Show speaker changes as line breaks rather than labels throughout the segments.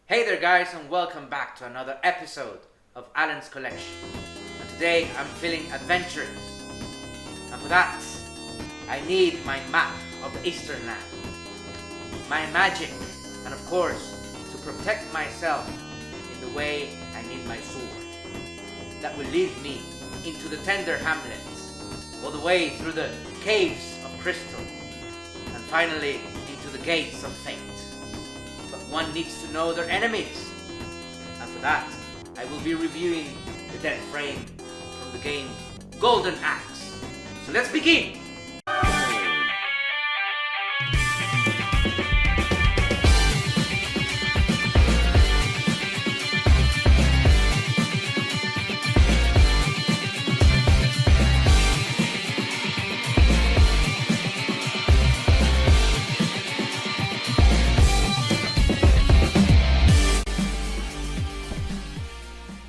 Hey there guys, and welcome back to another episode of Alan's Collection. And today I'm feeling adventurous. And for that, I need my map of the Eastern Land, my magic, and of course, to protect myself in the way I need my sword. That will lead me into the tender hamlets, all the way through the caves of crystal, and finally into the gates of fate. But one needs to know their enemies, and for that I will be reviewing the dead frame from the game Golden Axe. So let's begin!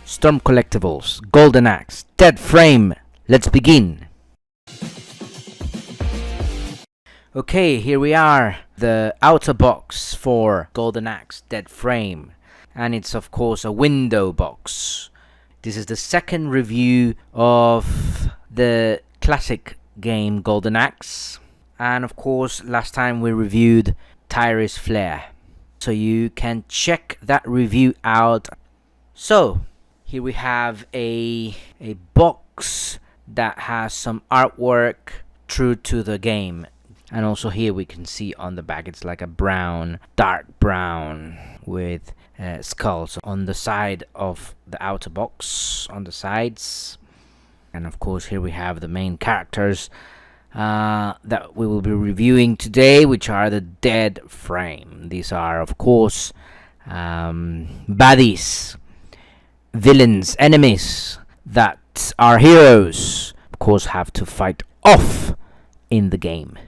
Storm Collectibles, Golden Axe, Dead Frame. Let's begin. Okay, here we are, the outer box for Golden Axe, Dead Frame. And it's of course a window box. This is the second review of the classic game Golden Axe. And of course, last time we reviewed Tyris Flare. So you can check that review out. So, here we have a box that has some artwork true to the game. And also here we can see on the back it's like a brown, dark brown with skulls on the side of the outer box, on the sides. And of course here we have the main characters that we will be reviewing today, which are the Dead Frame. These are of course baddies, villains, enemies that our heroes of course have to fight off in the game.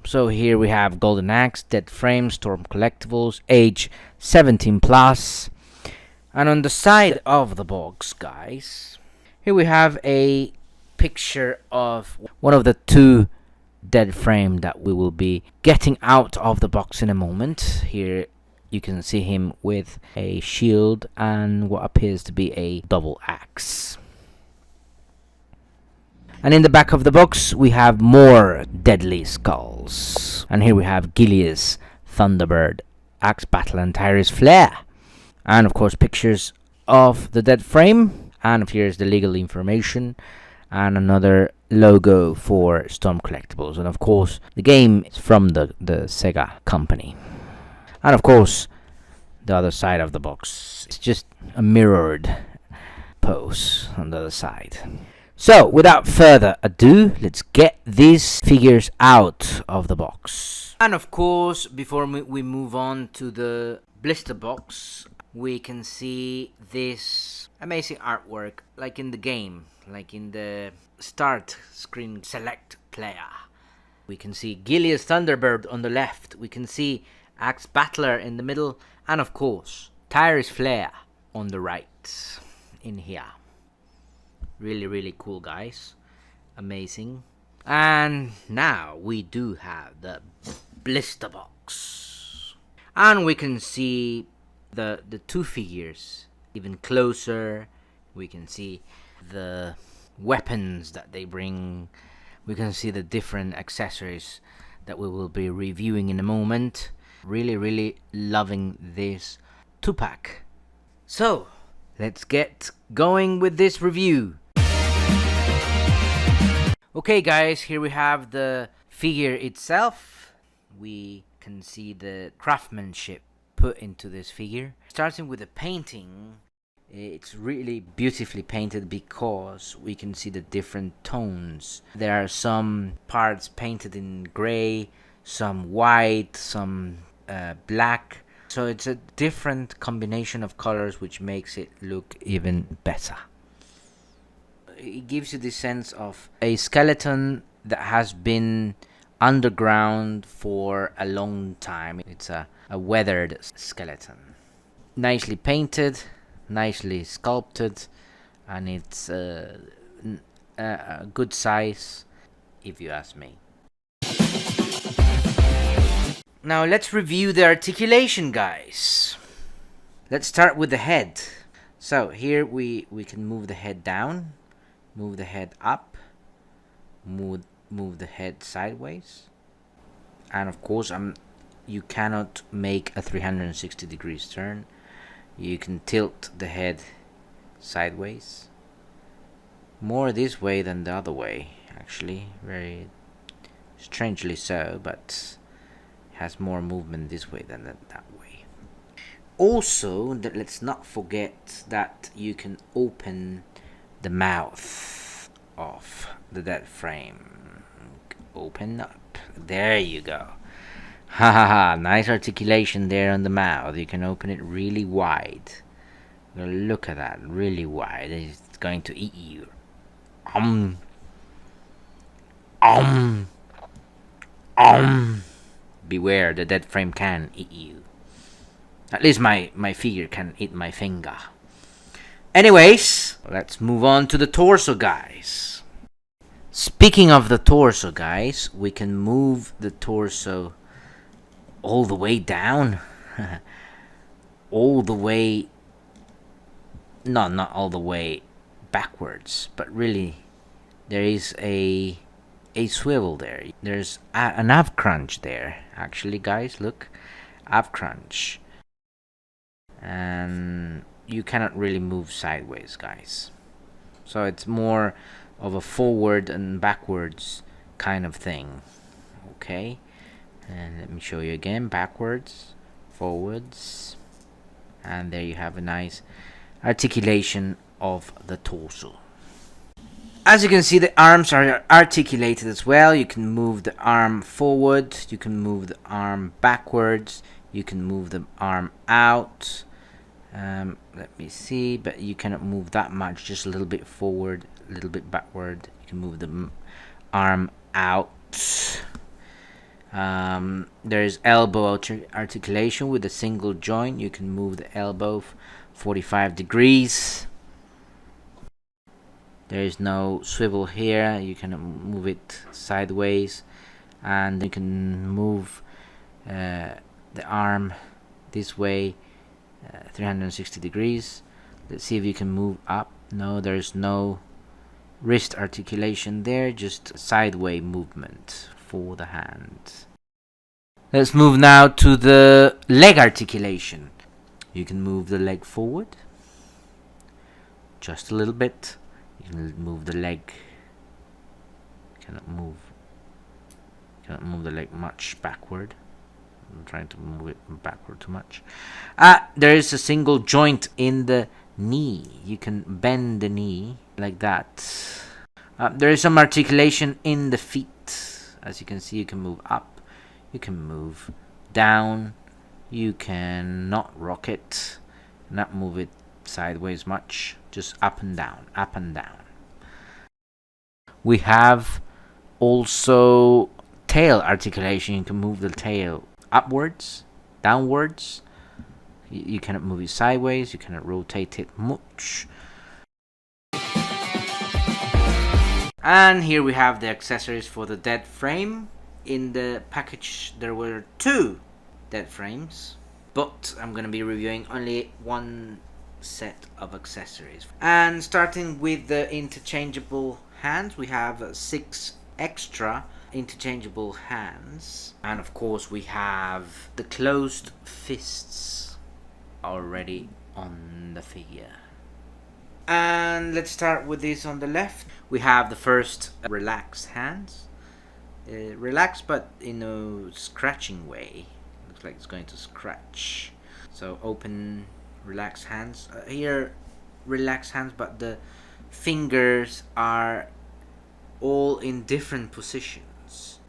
So here we have Golden Axe, Dead Frame, Storm Collectibles, age 17 plus. And on the side of the box, guys, here we have a picture of one of the two Dead Frame that we will be getting out of the box in a moment. Here you can see him with a shield and what appears to be a double axe. And in the back of the box we have more deadly skulls. And here we have Gilius, Thunderbird, Axe Battle and Tyris Flare. And of course pictures of the Dead Frame. And here's the legal information. And another logo for Storm Collectibles. And of course the game is from the Sega company. And of course, the other side of the box, it's just a mirrored pose on the other side. So, without further ado, let's get these figures out of the box. And of course, before we move on to the blister box, we can see this amazing artwork, like in the game, like in the start screen select player. We can see Gilius Thunderbird on the left, we can see Axe Battler in the middle, and of course Tyris Flare on the right in here. Really cool, guys, amazing. And now we do have the blister box, and we can see the two figures even closer. We can see the weapons that they bring. We can see the different accessories that we will be reviewing in a moment. Really loving this 2-pack. So, let's get going with this review. Okay guys, here we have the figure itself. We can see the craftsmanship put into this figure. Starting with the painting, it's really beautifully painted because we can see the different tones. There are some parts painted in gray, some white, some black, so it's a different combination of colors which makes it look even better. It gives you the sense of a skeleton that has been underground for a long time. It's a weathered skeleton, nicely painted, nicely sculpted, and it's a good size if you ask me. Now let's review the articulation, guys. Let's start with the head. So here we can move the head down, move the head up, move the head sideways, and of course you cannot make a 360 degrees turn. You can tilt the head sideways, more this way than the other way, actually, very strangely so, but it has more movement this way than that way. Also, let's not forget that you can open the mouth of the dead frame. Open up. There you go. Ha ha ha. Nice articulation there on the mouth. You can open it really wide. Look at that. Really wide. It's going to eat you. Beware, the dead frame can eat you. At least my figure can eat my finger. Anyways, let's move on to the torso, guys. Speaking of the torso, guys, we can move the torso all the way down. All the way... No, not all the way backwards, but really there is a swivel there. There's an ab crunch there, actually, guys. Look, ab crunch. And you cannot really move sideways, guys. So it's more of a forward and backwards kind of thing. Okay, and let me show you again. Backwards, forwards, and there you have a nice articulation of the torso. As you can see, the arms are articulated as well. You can move the arm forward, you can move the arm backwards, you can move the arm out. Let me see, but you cannot move that much, just a little bit forward, a little bit backward. You can move the arm out. There's elbow articulation with a single joint. You can move the elbow 45 degrees. There is no swivel here. You can move it sideways, and you can move the arm this way 360 degrees. Let's see if you can move up. No, there's no wrist articulation there, just sideways movement for the hand. Let's move now to the leg articulation. You can move the leg forward just a little bit. You can move the leg. Cannot move the leg much backward. I'm trying to move it backward too much. There is a single joint in the knee. You can bend the knee like that. There is some articulation in the feet. As you can see, you can move up, you can move down, you can not rock it, not move it sideways much, just up and down, up and down. We have also tail articulation. You can move the tail upwards, downwards. You cannot move it sideways, you cannot rotate it much. And here we have the accessories for the dead frame. In the package there were 2 dead frames, but I'm gonna be reviewing only one set of accessories. And starting with the interchangeable hands, we have 6 extra interchangeable hands, and of course we have the closed fists already on the figure. And let's start with this on the left. We have the first relaxed hands. Relaxed, but in a scratching way. Looks like it's going to scratch. So open, relaxed hands. Here, relaxed hands, but the fingers are all in different positions.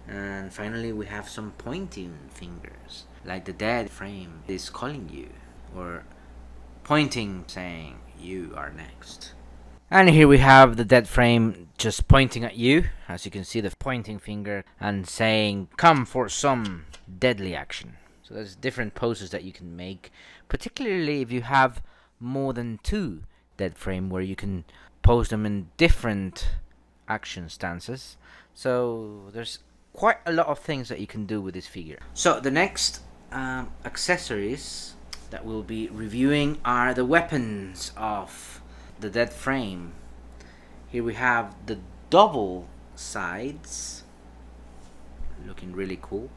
And finally, we have some pointing fingers, like the dead frame is calling you, or pointing, saying you are next. And here we have the dead frame just pointing at you. As you can see, the pointing finger and saying come for some deadly action. So there's different poses that you can make, particularly if you have more than 2 dead frame, where you can pose them in different action stances. So there's quite a lot of things that you can do with this figure. So the next accessories that we'll be reviewing are the weapons of the Dead Frame. Here we have the double sides, looking really cool.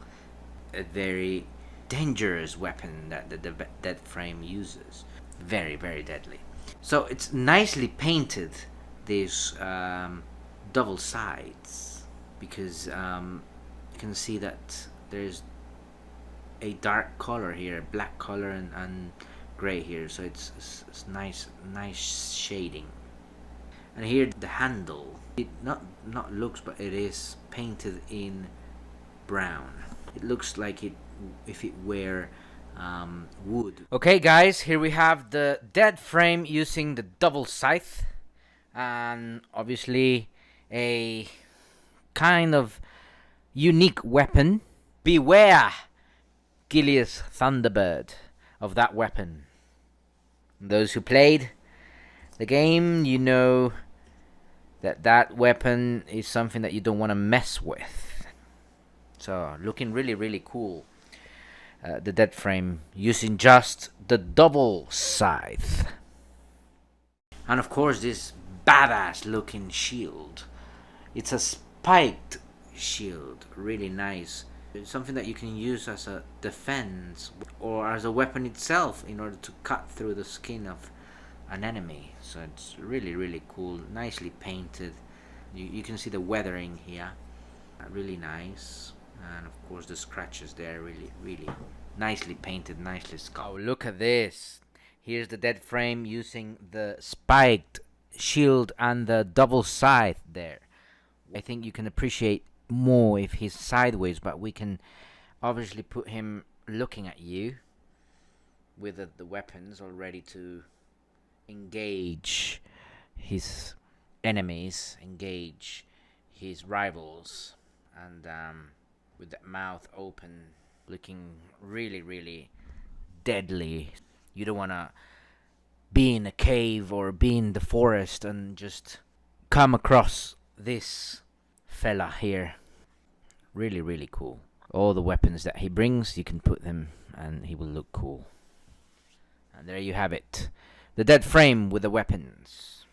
A very dangerous weapon that the Dead Frame uses. Very, very deadly. So it's nicely painted, these double sides, because you can see that there's a dark color here, black color and gray here, so it's nice shading. And here the handle, it not looks, but it is painted in brown. It looks like it if it were wood. Okay guys, here we have the Dead Frame using the double scythe, and obviously a kind of unique weapon. Beware, Gilius Thunderbird, of that weapon. Those who played the game, you know that weapon is something that you don't want to mess with. So looking really cool. The Dead Frame using just the double scythe. And of course this badass looking shield. It's a spiked shield, really nice. It's something that you can use as a defense or as a weapon itself in order to cut through the skin of an enemy. So it's really cool, nicely painted. You can see the weathering here, really nice. And of course the scratches there, really nicely painted, nicely sculpted. Oh, look at this. Here's the Dead Frame using the spiked shield and the double scythe there. I think you can appreciate more if he's sideways, but we can obviously put him looking at you with the weapons all ready to engage his enemies, engage his rivals, and with that mouth open, looking really deadly. You don't want to be in a cave or be in the forest and just come across this fella here. Really cool. All the weapons that he brings, you can put them and he will look cool. And there you have it, the Dead Frame with the weapons.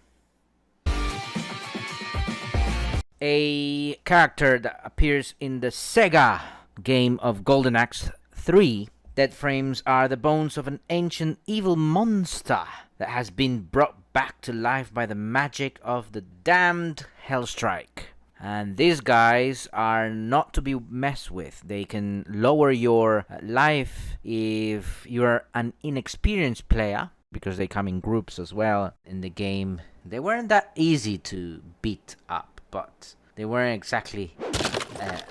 A character that appears in the Sega game of Golden Axe 3. Dead Frames are the bones of an ancient evil monster that has been brought back to life by the magic of the damned Hellstrike. And these guys are not to be messed with. They can lower your life if you're an inexperienced player, because they come in groups as well in the game. They weren't that easy to beat up, but they weren't exactly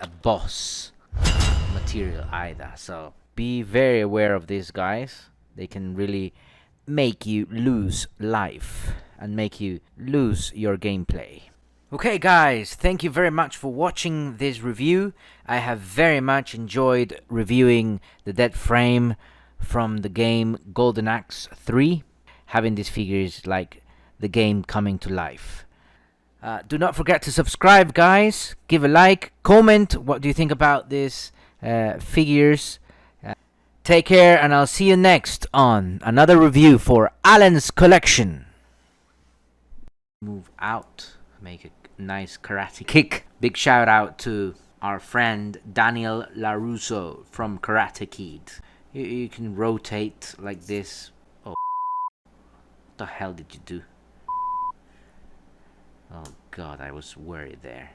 a boss material either. So be very aware of these guys. They can really make you lose life and make you lose your gameplay. Okay guys, thank you very much for watching this review. I have very much enjoyed reviewing the Dead Frame from the game Golden Axe 3. Having these figures like the game coming to life. Do not forget to subscribe guys, give a like, comment what do you think about these figures. Take care, and I'll see you next on another review for Alan's collection. Move out, make a nice karate kick. Big shout out to our friend Daniel LaRusso from Karate Kid. You can rotate like this. Oh, what the hell did you do? Oh god, I was worried there.